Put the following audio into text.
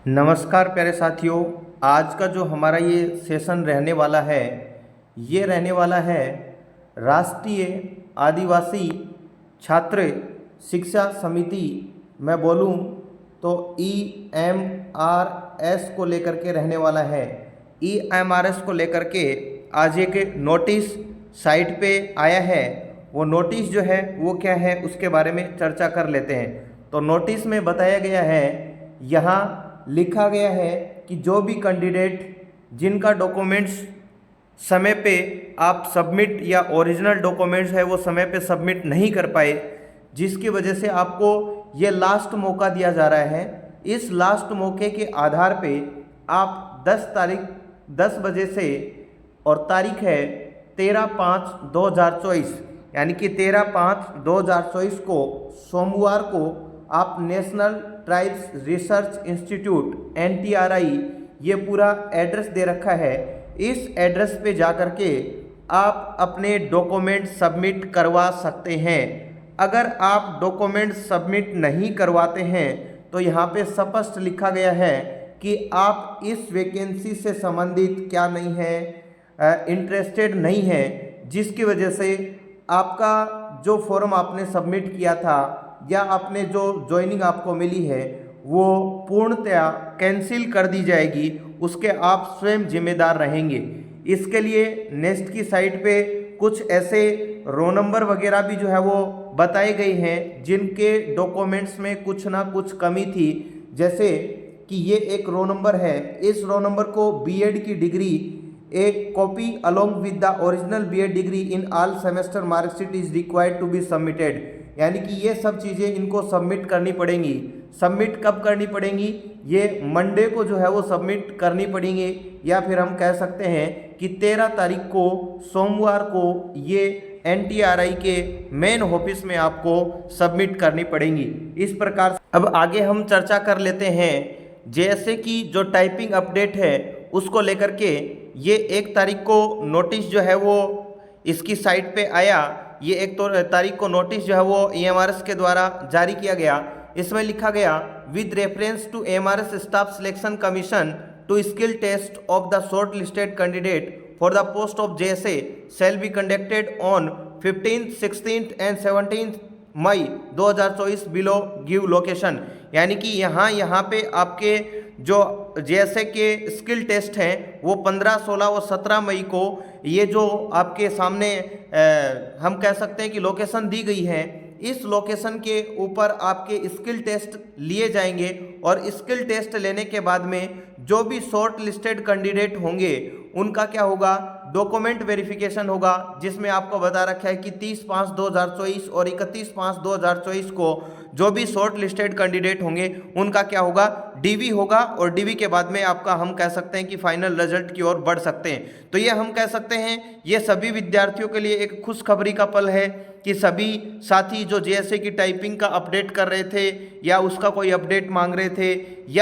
नमस्कार प्यारे साथियों। आज का जो हमारा ये सेशन रहने वाला है, ये रहने वाला है राष्ट्रीय आदिवासी छात्र शिक्षा समिति। मैं बोलूँ तो EMRS को लेकर के रहने वाला है। EMRS को लेकर के आज एक नोटिस साइट पे आया है। वो नोटिस जो है वो क्या है उसके बारे में चर्चा कर लेते हैं। तो नोटिस में बताया गया है, यहाँ लिखा गया है कि जो भी कैंडिडेट जिनका डॉक्यूमेंट्स समय पे आप सबमिट या ओरिजिनल डॉक्यूमेंट्स है वो समय पे सबमिट नहीं कर पाए, जिसकी वजह से आपको ये लास्ट मौका दिया जा रहा है। इस लास्ट मौके के आधार पे आप 10 बजे से, और तारीख है 13/5/2024, यानी कि 13/5/2024 को सोमवार को आप national tribes research institute NTRI, ये पूरा एड्रेस दे रखा है। इस एड्रेस पे जा कर के आप अपने डॉक्यूमेंट सबमिट करवा सकते हैं। अगर आप डॉक्यूमेंट सबमिट नहीं करवाते हैं तो यहाँ पे स्पष्ट लिखा गया है कि आप इस वैकेंसी से संबंधित क्या नहीं है, इंटरेस्टेड नहीं है, जिसकी वजह से आपका जो फॉर्म आपने सबमिट किया था या आपने जो ज्वाइनिंग आपको मिली है वो पूर्णतया कैंसिल कर दी जाएगी। उसके आप स्वयं जिम्मेदार रहेंगे। इसके लिए नेक्स्ट की साइट पे कुछ ऐसे रोल नंबर वगैरह भी जो है वो बताए गए हैं जिनके डॉक्यूमेंट्स में कुछ ना कुछ कमी थी। जैसे कि ये एक रोल नंबर है, इस रोल नंबर को BEd की डिग्री, एक copy along with the original BEd degree in all semester marksheet is required to be submitted. यानी कि ये सब चीज़ें इनको सबमिट करनी पड़ेंगी। सबमिट कब करनी पड़ेंगी? ये मंडे को जो है वो सबमिट करनी पड़ेंगी, या फिर हम कह सकते हैं कि 13 तारीख को सोमवार को ये NTRI के मेन ऑफिस में आपको सबमिट करनी पड़ेंगी। इस प्रकार अब आगे हम चर्चा कर लेते हैं। जैसे कि जो टाइपिंग अपडेट है उसको लेकर के ये 1 तारीख को नोटिस जो है वो इसकी साइट पे आया। ये 1 तारीख को नोटिस जो है वो EMRS के द्वारा जारी किया गया। इसमें लिखा गया, with reference to EMRS staff selection commission to skill test of the short listed candidate for the post of JSA shall be conducted on 15th, 16th and 17th May 2024 below give location. यानी कि यहाँ पे आपके जो JSA के skill test हैं वो 15, 16 और 17 मई को ये जो आपके सामने हम कह सकते हैं कि लोकेशन दी गई है, इस लोकेशन के ऊपर आपके स्किल टेस्ट लिए जाएंगे। और स्किल टेस्ट लेने के बाद में जो भी शॉर्ट लिस्टेड कैंडिडेट होंगे उनका क्या होगा, डॉक्यूमेंट वेरिफिकेशन होगा, जिसमें आपको बता रखा है कि 30/5/2024 और 31/5/2024 को जो भी शॉर्ट लिस्टेड कैंडिडेट होंगे उनका क्या होगा, DV होगा। और DV के बाद में आपका हम कह सकते हैं कि फाइनल रिजल्ट की ओर बढ़ सकते हैं। तो ये हम कह सकते हैं ये सभी विद्यार्थियों के लिए एक खुशखबरी का पल है कि सभी साथी जो JSA की टाइपिंग का अपडेट कर रहे थे या उसका कोई अपडेट मांग रहे थे या